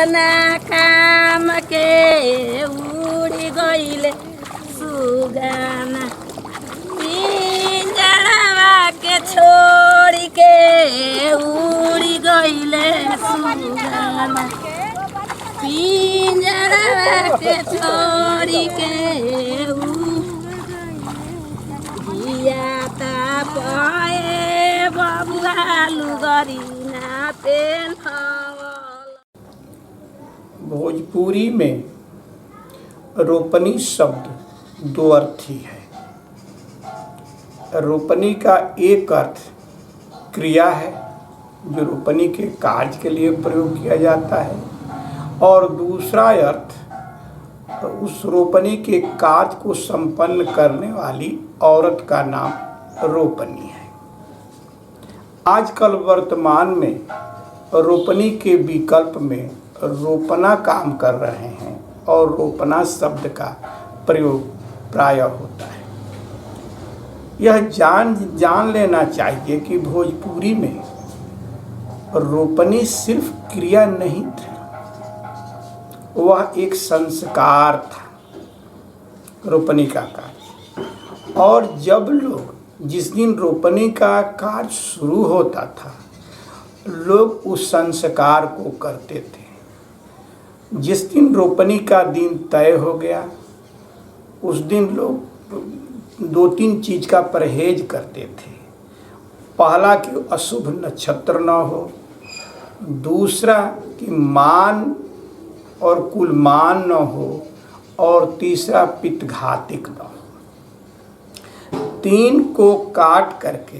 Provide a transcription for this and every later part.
अपना काम के उड़ी गईले सुगाना पिंजड़वा के छोड़ के उड़ी गईले सुगाना पिंजड़वा के छोड़ के भोजपुरी में रोपनी शब्द दो अर्थी है। रोपनी का एक अर्थ क्रिया है जो रोपनी के कार्य के लिए प्रयोग किया जाता है, और दूसरा अर्थ उस रोपनी के कार्य को संपन्न करने वाली औरत का नाम रोपनी है। आजकल वर्तमान में रोपनी के विकल्प में रोपना काम कर रहे हैं और रोपना शब्द का प्रयोग प्रायः होता है। यह जान लेना चाहिए कि भोजपुरी में रोपनी सिर्फ क्रिया नहीं थी, वह एक संस्कार था, रोपनी का कार्य। और जब लोग जिस दिन रोपनी का कार्य शुरू होता था, लोग उस संस्कार को करते थे। जिस दिन रोपनी का दिन तय हो गया, उस दिन लोग दो तीन चीज़ का परहेज करते थे। पहला कि अशुभ नक्षत्र न हो, दूसरा कि मान और कुलमान न हो, और तीसरा पित्तघातिक न हो। तीन को काट करके,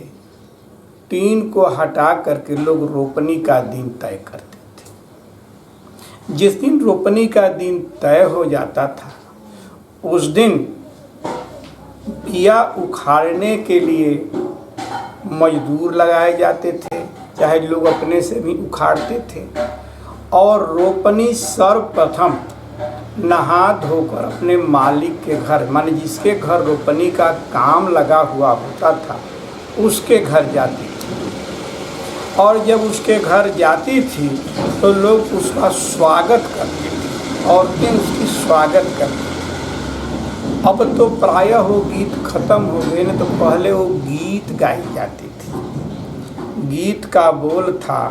तीन को हटा करके लोग रोपनी का दिन तय करते थे। जिस दिन रोपनी का दिन तय हो जाता था, उस दिन बिया उखाड़ने के लिए मजदूर लगाए जाते थे, चाहे लोग अपने से भी उखाड़ते थे। और रोपनी सर्वप्रथम नहा धोकर अपने मालिक के घर, माने जिसके घर रोपनी का काम लगा हुआ होता था, उसके घर जाती थी। और जब उसके घर जाती थी तो लोग उसका स्वागत करते थे, औरतें उसकी स्वागत करती थी। अब तो प्रायः वो गीत खत्म हो गए, नहीं तो पहले वो गीत गाई जाती थी। गीत का बोल था,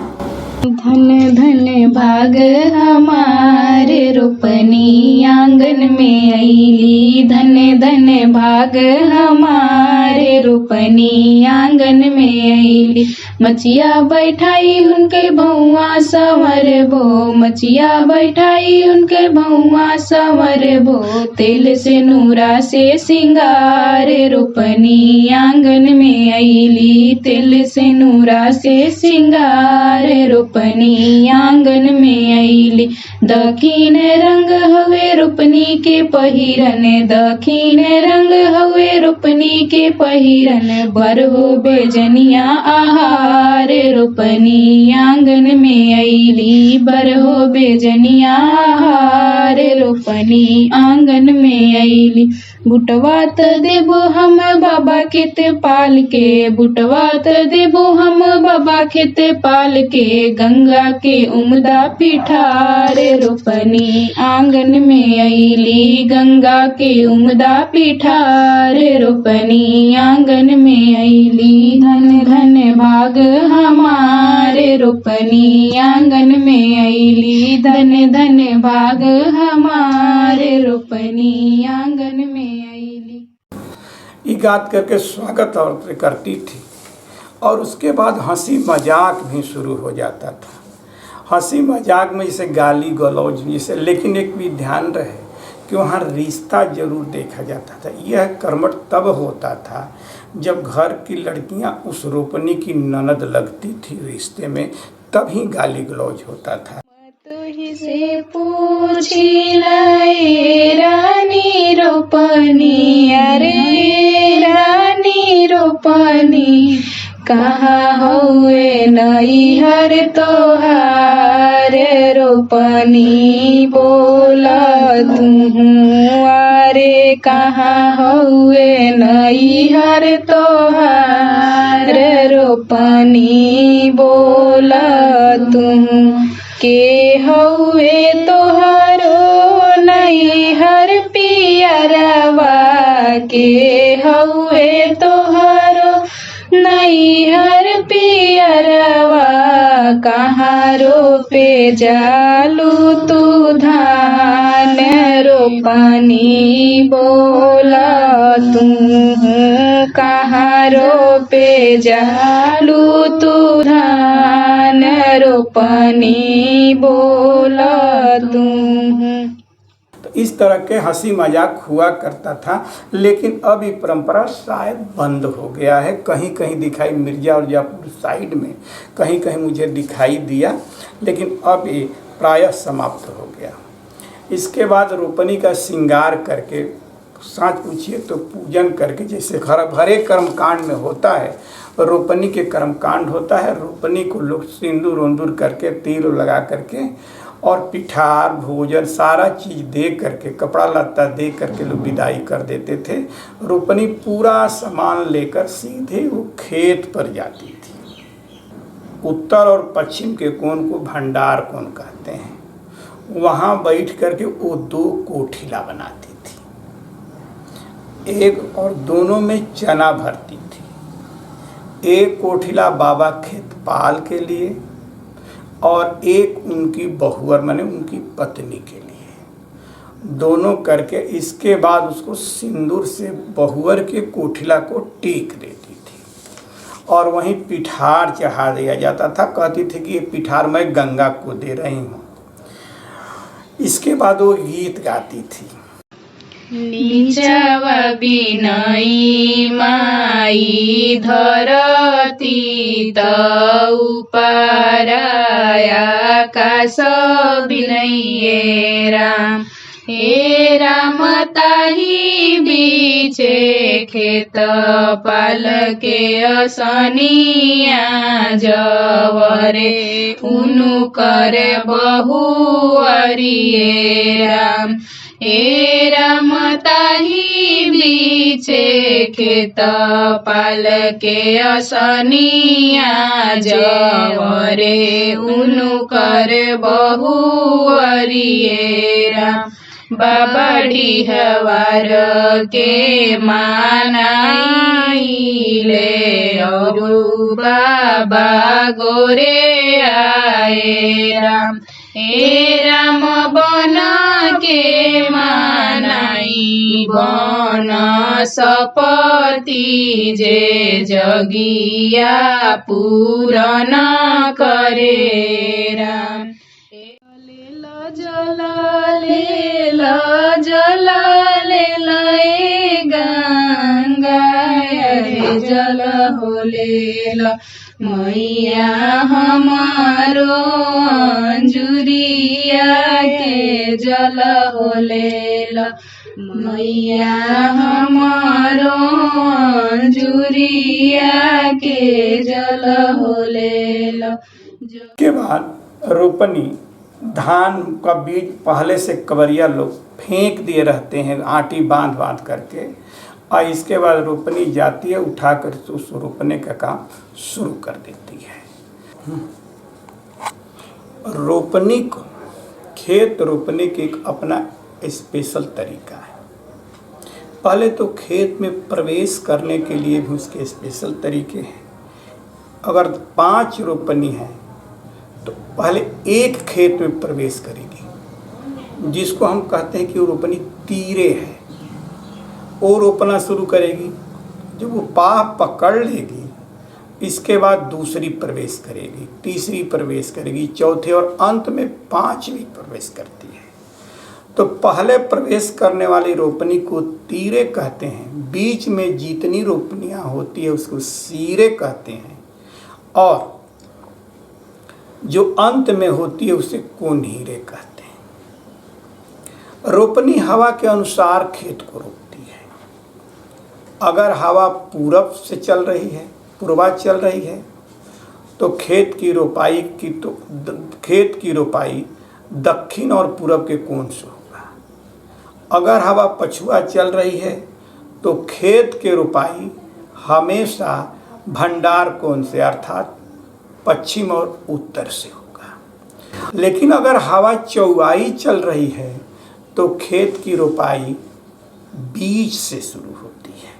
धन धन भाग हमारे रोपनी आंगन में अइली, धन धन भाग हमारे रोपनी आंगन में अइली। मचिया बैठाई उनके भौआ संवर बो, मचिया बैठाई उनके भौआ संवर बो, तेल से नूरा से सिंगार रोपनी आंगन में अइली, तेल से नूरा से सिंगार रोपनी आंगन में अइली। दखिन रंग हवे रोपनी के पहिरन, दखिन रंग हवे रोपनी के पहिरन, बरहो बेजनिया आहार रोपनी आंगन में अइली, बरहो बेजनिया आहार रोपनी आंगन में अइली। बुटवा त देबो हम बाबा खेत पाल के, बुटवा त देबो हम बाबा खेत पाल के, गंगा के उमदा पिठार रोपनी आंगन में अइली, गंगा के उमदा पिठार रोपनी आंगन में अइली। धन धन भाग हमारे रोपनी आंगन में अइली, धन धन भाग हमारे रोपनी आंगन में अइली। ये गात करके स्वागत औरतें करती थी, और उसके बाद हंसी मजाक भी शुरू हो जाता था। हंसी मजाक में जैसे गाली गलौज जैसे, लेकिन एक भी ध्यान रहे कि वहाँ रिश्ता जरूर देखा जाता था। यह कर्मठ तब होता था जब घर की लड़कियाँ उस रोपनी की ननद लगती थी रिश्ते में, तभी गाली गलौज होता था। तुही से पूछी लाए रानी रोपनी, अरे रानी रोपनी, कहाँ हुए नैहर तोहार रोपनी, बोला तू अरे कहाँ हुए नैहर तोहार रोपनी, बोला तू। के हउए तोहरो नैहर पियरवा के हउए तोहरो नैहर पियरवा कहाँ रोपे जालू तू धान रोपनी बोला तू कहाँ रोपे जालू तू धान रोपनी बोला तू। तो इस तरह के हंसी मजाक हुआ करता था, लेकिन अब ये परंपरा शायद बंद हो गया है। कहीं कहीं दिखाई, मिर्जा और जयपुर साइड में कहीं कहीं मुझे दिखाई दिया, लेकिन अब ये प्रायः समाप्त हो गया। इसके बाद रोपनी का श्रृंगार करके, साँच पूछिए तो पूजन करके, जैसे हरे कर्मकांड में होता है रोपनी के कर्मकांड होता है। रोपनी को लोग सिंदूर उंदूर करके, तेल लगा करके और पिठार भोजन सारा चीज़ दे करके, कपड़ा लत्ता दे करके लोग विदाई कर देते थे। रोपनी पूरा सामान लेकर सीधे वो खेत पर जाती थी। उत्तर और पश्चिम के कोण को भंडार कोण कहते हैं। वहाँ बैठ करके वो 2 कोठिला बनाती थी, एक और दोनों में चना भरती थी। एक कोठिला बाबा खेतपाल के लिए और एक उनकी बहुअर माने उनकी पत्नी के लिए, दोनों करके इसके बाद उसको सिंदूर से बहुअर के कोठिला को टीक देती थी और वहीं पिठार चढ़ा दिया जाता था। कहती थी कि ये पिठार मैं गंगा को दे रही हूँ। इसके बाद वो गीत गाती थी। नीचवा बिनई माई धरती त ऊपर आकाश बिनई राम हे राम ताही बीचे खेत पाल के असनिया जवरे उनु कर बहुअरिए राम हे राम ताही बीचे खेत पाल के असनिया जवरे उनु कर बहुअरिए राम बाबा डिहवार के मानाइले और बाबा गोरे आए राम हे राम बन के मानाई बन सपति जे जगिया पूरन करे राम जल ए गंगा रे जल होले मैया हमारो अंजुरिया के जल होले मैया हमारो अंजुरिया के जल होले। के बाद रोपनी, धान का बीज पहले से कवरिया लोग फेंक दिए रहते हैं आटी बांध बांध करके, और इसके बाद रोपनी जाती है, उठा कर उस रोपने का काम शुरू कर देती है। रोपनी को, खेत रोपने के एक अपना स्पेशल तरीका है। पहले तो खेत में प्रवेश करने के लिए भी उसके स्पेशल तरीके हैं। अगर 5 रोपनी है तो पहले एक खेत में प्रवेश करेगी, जिसको हम कहते हैं कि वो रोपनी तीरे है। वो रोपना शुरू करेगी, जब वो पाह पकड़ लेगी इसके बाद दूसरी प्रवेश करेगी, तीसरी प्रवेश करेगी, चौथे और अंत में 5वीं प्रवेश करती है। तो पहले प्रवेश करने वाली रोपनी को तीरे कहते हैं। बीच में जितनी रोपनियाँ होती है उसको सीरे कहते हैं, और जो अंत में होती है उसे कोन्हीरे कहते हैं। रोपनी हवा के अनुसार खेत को रोकती है। अगर हवा पूरब से चल रही है, पूर्वा चल रही है, तो खेत की रोपाई दक्षिण और पूरब के कोण से होगा। अगर हवा पछुआ चल रही है तो खेत के रोपाई हमेशा भंडार कोण से अर्थात पश्चिम और उत्तर से होगा। लेकिन अगर हवा चौवाई चल रही है तो खेत की रोपाई बीज से शुरू होती है।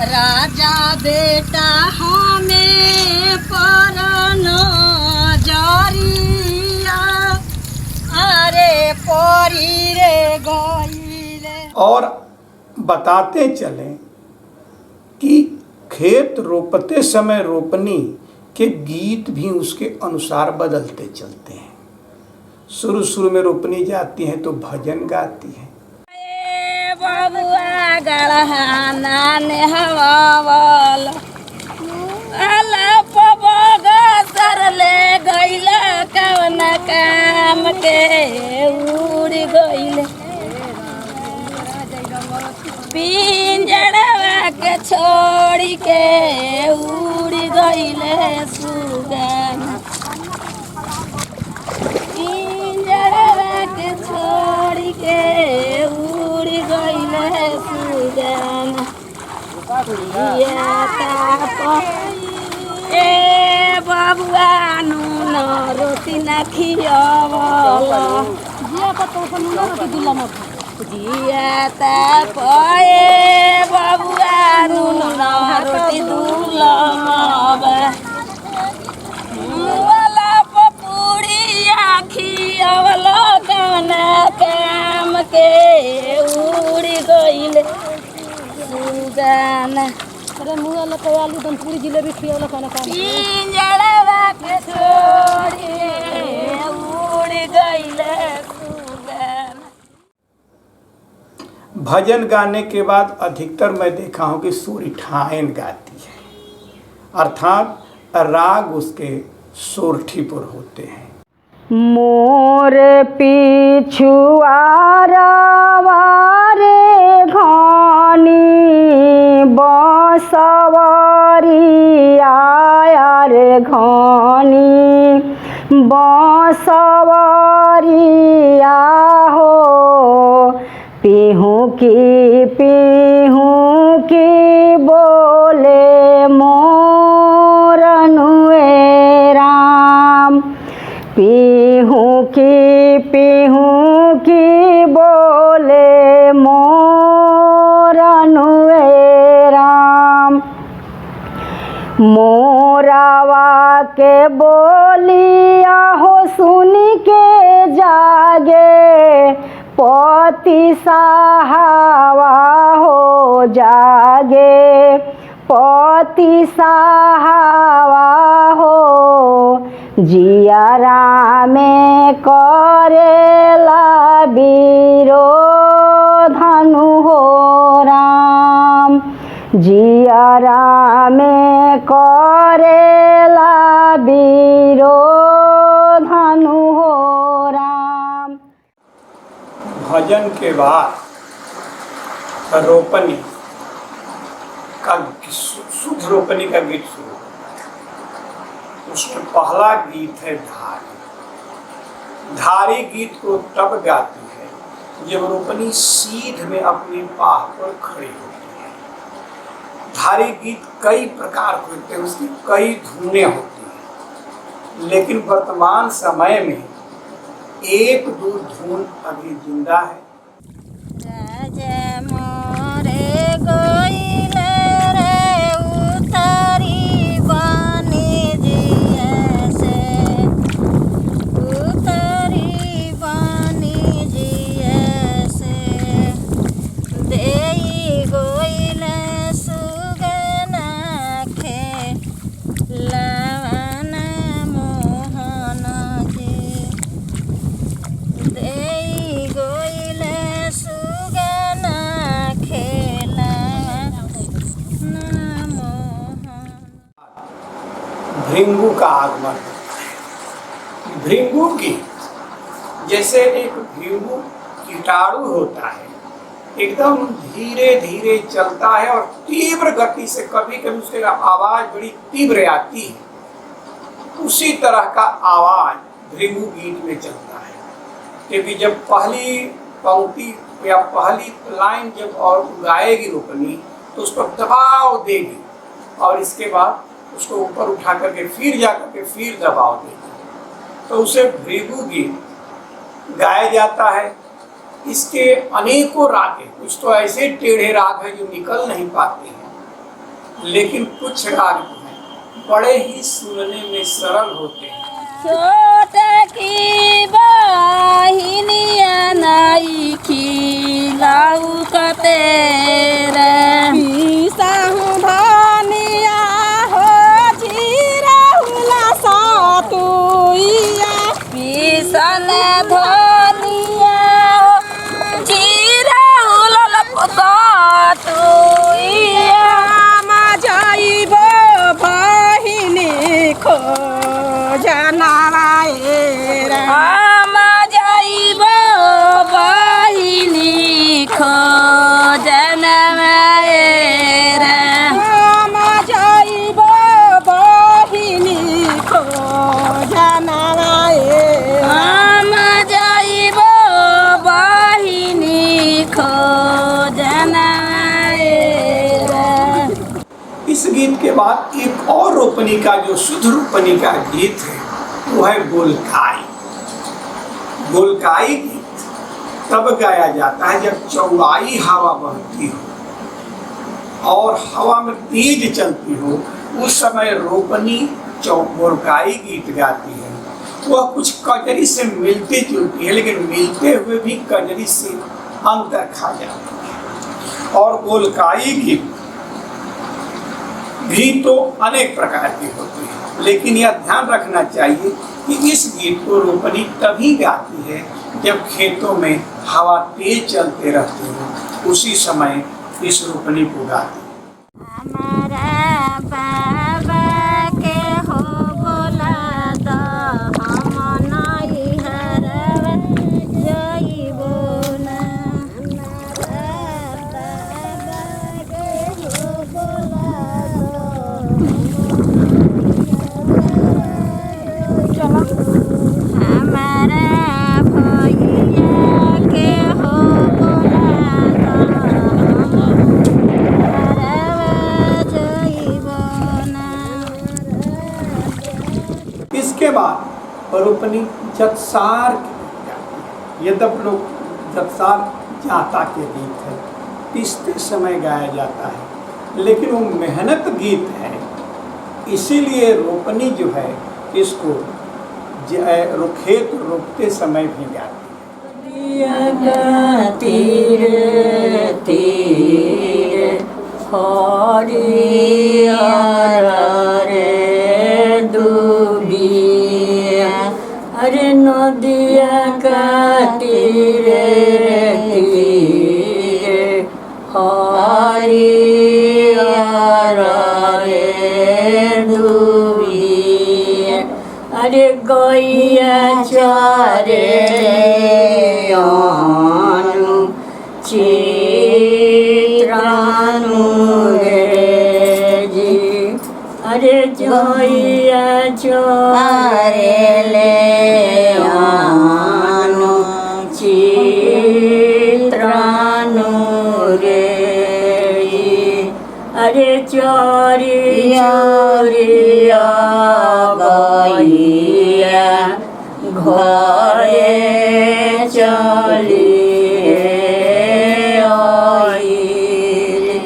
राजा बेटा हमें परन जरिया अरे परी रे गईले। और बताते चलें कि खेत रोपते समय रोपनी के गीत भी उसके अनुसार बदलते चलते हैं। शुरू में रोपनी जाती है तो भजन गाती है। बबुआ गढ़हाना ने हवावल अलप बगा सर ले गइल कवन काम के उड़ गइल पिंजड़वा के छोड़ी के उड़ गइल सुगन पिंजड़वा के छोड़ी के ए बबुआ नून रोटी ना खियावल जिया तापए बबुआ नून रोटी दुलमब वाला पपूड़िया खियावल कौन काम के उड़ गइल सुगाना। अरे मुँह लगा आलू दम पूरी जिलेबी खियावला खाना खा पिंजड़वा के छोड़ी उड़ गइले सुगाना। भजन गाने के बाद अधिकतर मैं देखा हूँ कि सोरिठायन गाती है, अर्थात राग उसके सोरठीपुर होते हैं। मोर पिछुआ रे घनी बसवरिया रे घनी बसवरिया हो पिहू की बोले मोर नुए राम पिहू की बोले मोर नुए राम मोरावा के बोलिया हो सुन के जागे पति साहवा हो जागे पति साहवा हो जियारा में करेला विरोधनु हो राम जियारा में करेला विरोधनु हो राम। भजन के बाद रोपनी का शुद्ध रोपनी का गीत शुरू होता है। उसमें पहला गीत है धारी। धारी गीत को तब गाती है जब रोपनी सीध में अपनी पाह पर खड़ी होती है। धारी गीत कई प्रकार के होते हैं, उसकी कई धुनें होती हैं, लेकिन वर्तमान समय में एक दो धुन अभी जिंदा है। उतरी भृंगु का आगमन होता है। भृंगु गीत जैसे एक भृंगु कीटाणु होता है, एकदम धीरे धीरे चलता है और तीव्र गति से, कभी कभी उसकी आवाज बड़ी तीव्र आती है, उसी तरह का आवाज भृंगु गीत में चलता है। क्योंकि जब पहली पंक्ति या पहली लाइन जब और गाएगी रोपनी तो उसको दबाव देगी और इसके बाद उसको ऊपर उठा करके फिर जा करके फिर दबाव देगी, तो उसे भृगु गीत गाया जाता है। इसके अनेकों राग हैं, कुछ तो ऐसे टेढ़े राग हैं जो निकल नहीं पाते हैं, लेकिन कुछ राग जो हैं बड़े ही सुनने में सरल होते हैं। छोटा की बहिनिया नाई खिलाऊ कते रे साहू धनिया हो जीराहुला सातुइया पिसन धनिया हो जीराहुला सातुइया मा जाइब बहिनी खो हम जाइब बहिनी खोजन हम जाइब बहिनी खोजन हम जाइब बहिनी खोजन। इस गीत के बाद एक और रोपनी का जो शुद्ध रोपनी का गीत है वो है गोलकाई। गोलकाई गीत तब गाया जाता है जब चौवाई हवा बहती हो और हवा में तेज चलती हो, उस समय रोपनी गोलकाई गीत गाती है। वह कुछ कजरी से मिलती जुलती है, लेकिन मिलते हुए भी कजरी से अंतर खा जाती है। और गोलकाई गीत भी तो अनेक प्रकार की होती है, लेकिन यह ध्यान रखना चाहिए कि इस गीत को रोपनी तभी गाती है जब खेतों में हवा तेज चलते रहती हो, उसी समय इस रोपनी को गाती है। हमारा बाबा के हो बोला तो हम नहीं हरवा जाइबो ना। हमारा भैया के हो बोला तो इसके बाद रोपनी जगसार की, यद्यप लोग जगसार जाता के गीत है, पिसते समय गाया जाता है, लेकिन वो मेहनत गीत है, इसीलिए रोपनी जो है इसको खेत रोपते समय भी गाती है। तीर तीर हरियर रे दुबिया, अरे नदिया का तीर तीर हरियर रे दुबिया, अरे गैया चरे अनु चित्रानु रे जी, अरे गैया चरे ले अनु चित्रानु रे, अरे चोरिया गैया घरे चलिए आइले,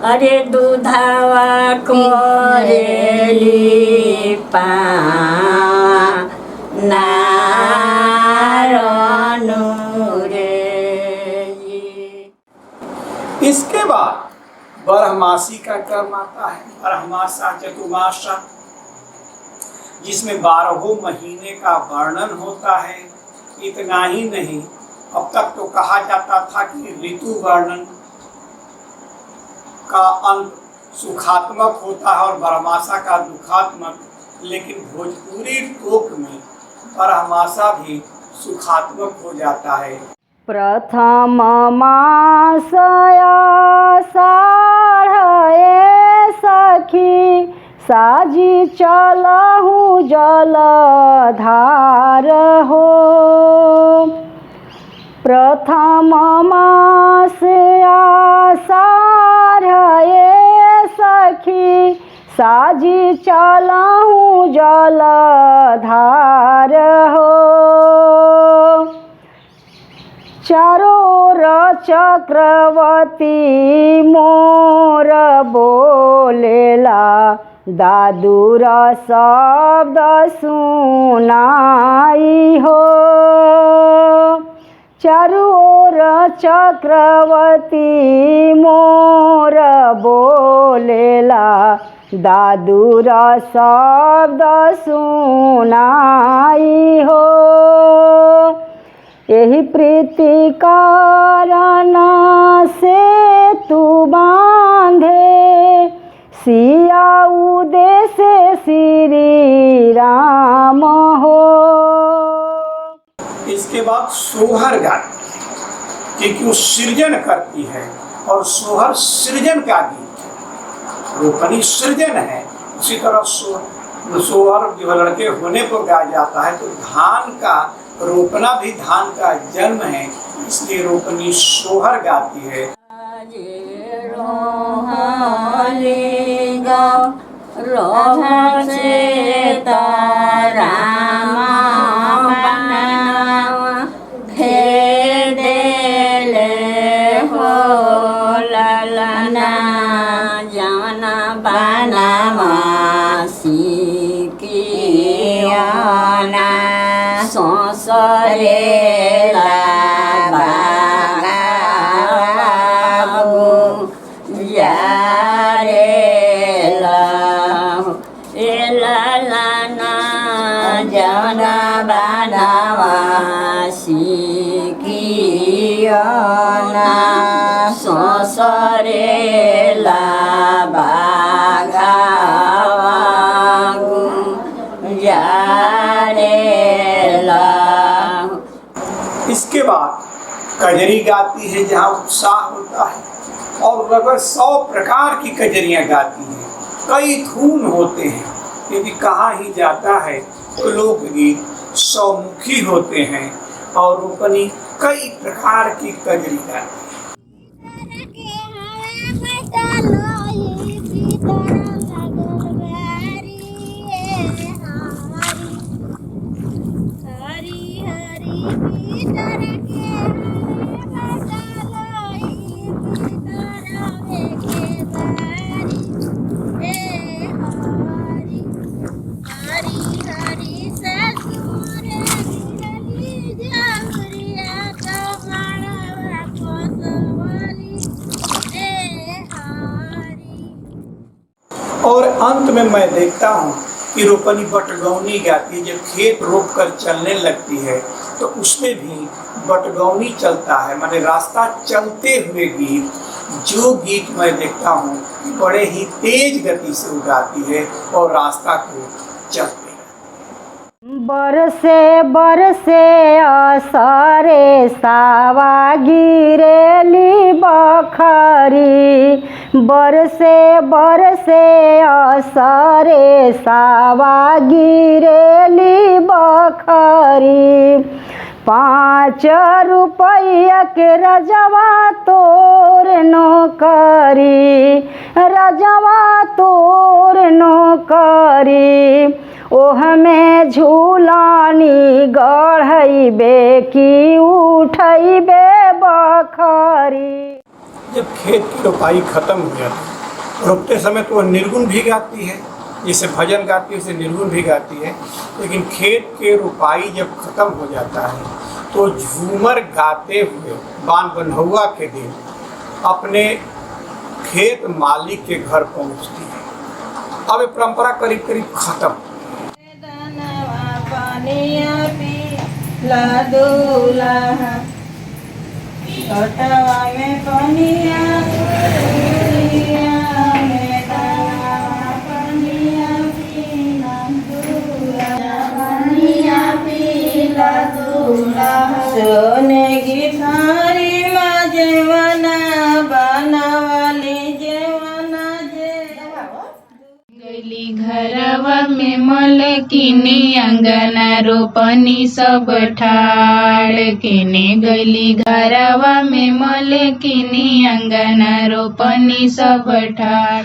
अरे दूधावा करेली नारनु रे। इसके बाद बरहमासी का कर्म आता है। बरहमासा चतुर्मासा, जिसमें 12 महीने का वर्णन होता है। इतना ही नहीं, अब तक तो कहा जाता था कि ऋतु वर्णन का अंत सुखात्मक होता है और बरहमासा का दुखात्मक, लेकिन भोजपुरी टोक में परहमासा भी सुखात्मक हो जाता है। प्रथम मासया साढ़े सखी साजी चलहु जलधार हो। प्रथम मासया साढ़े सखी साजी चलहु जलधार हो। चारोर चक्रवर्ती मोर बोलेला दादुर शब्द सुनाई हो। चारोर चक्रवर्ती मोर बोलेला दादुर शब्द सुनाई हो। यही प्रीति कारण से तू बांधे सिया उदेश्य श्री राम हो। इसके बाद सोहर गाती है, क्योंकि वो सृजन करती है और सोहर सृजन का गीत है। रोपनी सृजन है, उसी तरह सोहर जो लड़के होने पर गाया जाता है। तो धान का रोपना भी धान का जन्म है, इसलिए रोपनी सोहर गाती है। संसरेला बाबू यारेला एलाना जना बनावा सिकियाना संसरेला बागावागू यारेला। इसके बाद कजरी गाती है, जहाँ उत्साह होता है, और लगभग 100 प्रकार की कजरियाँ गाती हैं। कई धुन होते हैं, यदि कहा ही जाता है तो लोकगीत 100 मुखी होते हैं और रोपनी कई प्रकार की कजरी गाती है। और अंत में मैं देखता हूँ कि रोपनी बटगौनी गाती है। जब खेत रोप कर चलने लगती है तो उसमें भी बटगौनी चलता है, माने रास्ता चलते हुए गीत। जो गीत मैं देखता हूँ बड़े ही तेज गति से उगाती है और रास्ता को चलते। बरसे बरसे असरे सावा गिरेली बखरी। बरसे बरसे असरे सावा गिरेली बखरी। 5 रुपया के रजवा तोर नौकरी, रजवा तोर नौकरी। ओह में झूलानी गढ़ैबे की उठैबे बखरी। जब खेत की रोपाई खत्म हो जाती है, रोपते समय तो वह निर्गुण भी गाती है, जैसे भजन गाती है वैसे निर्गुण भी गाती है। लेकिन खेत के रोपाई जब खत्म हो जाता है तो झूमर गाते हुए बान बन्हौआ के दिन अपने खेत मालिक के घर पहुंचती है। अब ये परंपरा करीब करीब खत्म। छोटवा में पनिया में पनिया पीना में मलकिनी अंगना रोपनी सब ठाड़ केने गईली घरवा में मलकिनी अंगना रोपनी सब ठाड़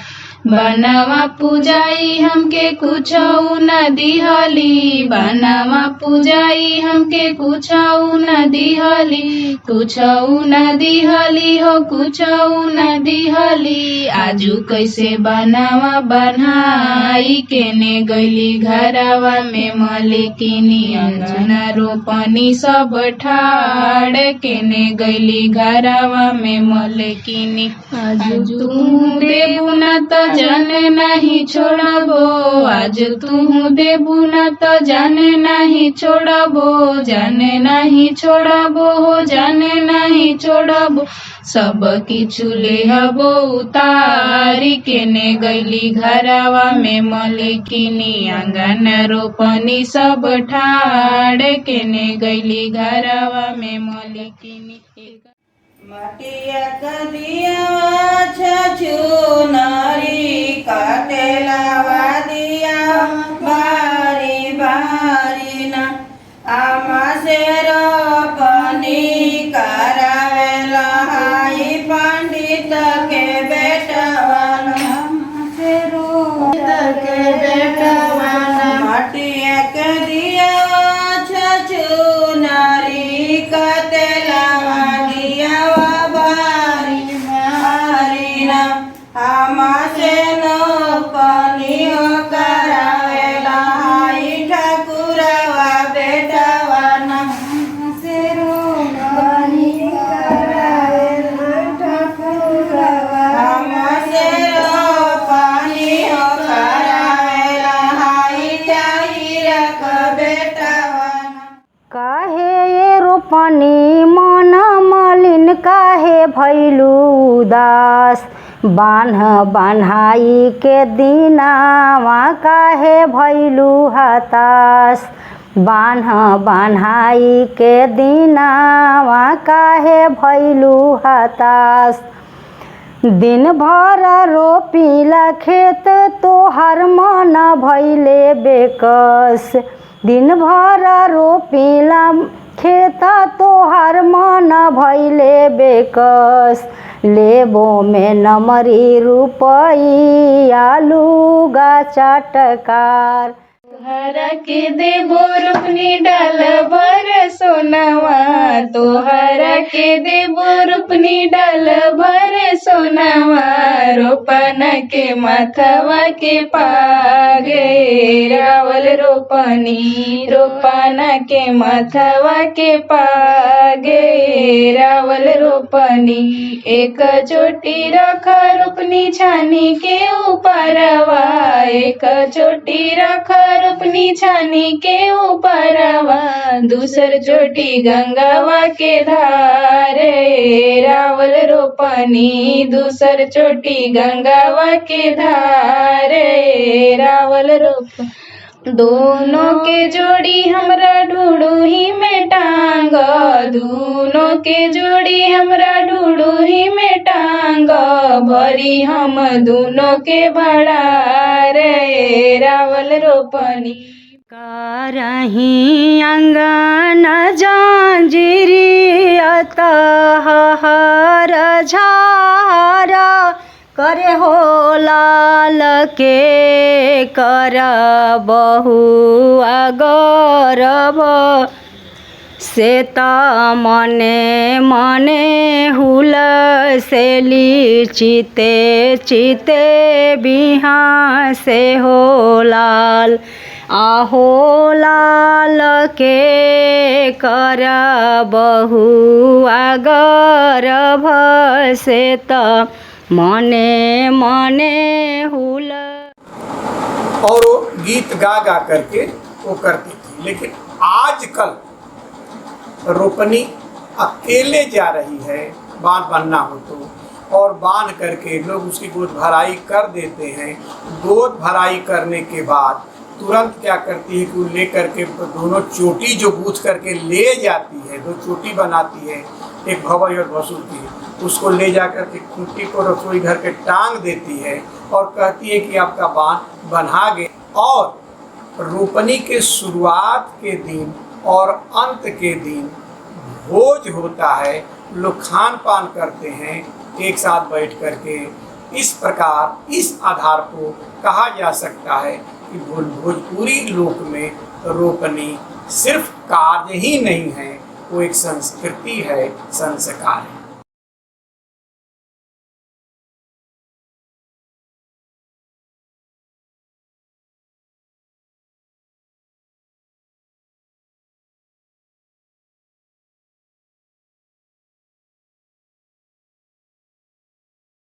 बनवा पूजाई हमके कुछऊ न दिहली बनवा पूजाई हमके कुछऊ न दिहली कुछऊ न दिहली हो कुछऊ न दिहली आजू कैसे बनवा बनाई केने गईली घरवा में मलकिनी अंगना रोपनी सब ठाड़ केने गईली घरवा में मलकिनी आजू तुम देबू न त जाने नहीं छोड़बो आज तू देबू न तो जाने नहीं छोड़बो जाने नहीं छोड़बो जाने नहीं छोड़बो सब किछु लेहबो उतारी केने गईली घरवा में मलकिनी अंगना रोपनी सब ठाड़ केने गईली घरवा में मलकिनी मटिया कदिया छछु नारी काटेलावा दिया बारी बारी ना आमा से रोपनी करावेला हाई पंडित के बेटवाना से पंडित के बेटवाना मटिया कदिया छछु नारी काटेलावा दिया हमासे नो पानी हो करावेला हाई ठाकुरवा बेटवा से रो पानी करावेला ठाकुरवा हमासे रो पानी हो करावेला हाई ठाकुरवा बेटवा काहे ये रोपनी मन मलिन काहे भैलू उदास बान्ह बान्हाई के दिनावा काहे भैलू हताश बान्ह बान्हाई के दिनावा काहे भैलू हताश दिन भर रोपीला खेत तोहर मन भैले बेकस दिन भर रोपीला खेत तोहर मन भैले बेकस लेबो में नमरी रुपया लुगा चटकार तोहरा के देबो रोपनी डाल भर सोनावा तोहरा के देबो रोपनी डाल भर सोनावा रोपन के माथवा के पागे रावल रोपनी रोपन के माथवा के पागे रावल रोपनी एक चोटी रख रोपनी छानी के ऊपरवा एक चोटी रख रोपनी छानी के ऊपरवा दूसर चोटी गंगावा के धारे रावल रोपनी दूसर चोटी गंगावा के धारे रावल रोप दोनों के जोड़ी हमरा ढूढ़ी में टांग दोनों के जोड़ी हमरा ढूढ़ी में टांग भरी हम दोनों के बड़ा रे रावल रोपनी करही अंगन जंजीरी अतहर झारा करे हो लाल के कर बहु अगरब से त मने मने हुल सेली चिते चिते बिहा से हो लाल आहो लाल के कर बहु अगरभ से त मने मने हुल और वो गीत गा गा करके वो करती थी। लेकिन आजकल रोपनी अकेले जा रही है बांध बनना हो तो, और बांध करके लोग उसकी गोद भराई कर देते हैं। गोद भराई करने के बाद तुरंत क्या करती है कि वो ले करके दोनों चोटी जो गूंथ करके ले जाती है, दो चोटी बनाती है, एक भवई और भसुर की, उसको ले जा करके खूंटी को रसोई घर के टांग देती है और कहती है कि आपका बांध बना गए। और रोपनी के शुरुआत के दिन और अंत के दिन भोज होता है, लोग खान पान करते हैं एक साथ बैठ करके। इस प्रकार इस आधार को कहा जा सकता है कि भोजपुरी लोक में रोपनी सिर्फ कार्य ही नहीं है, वो एक संस्कृति है, संस्कार है।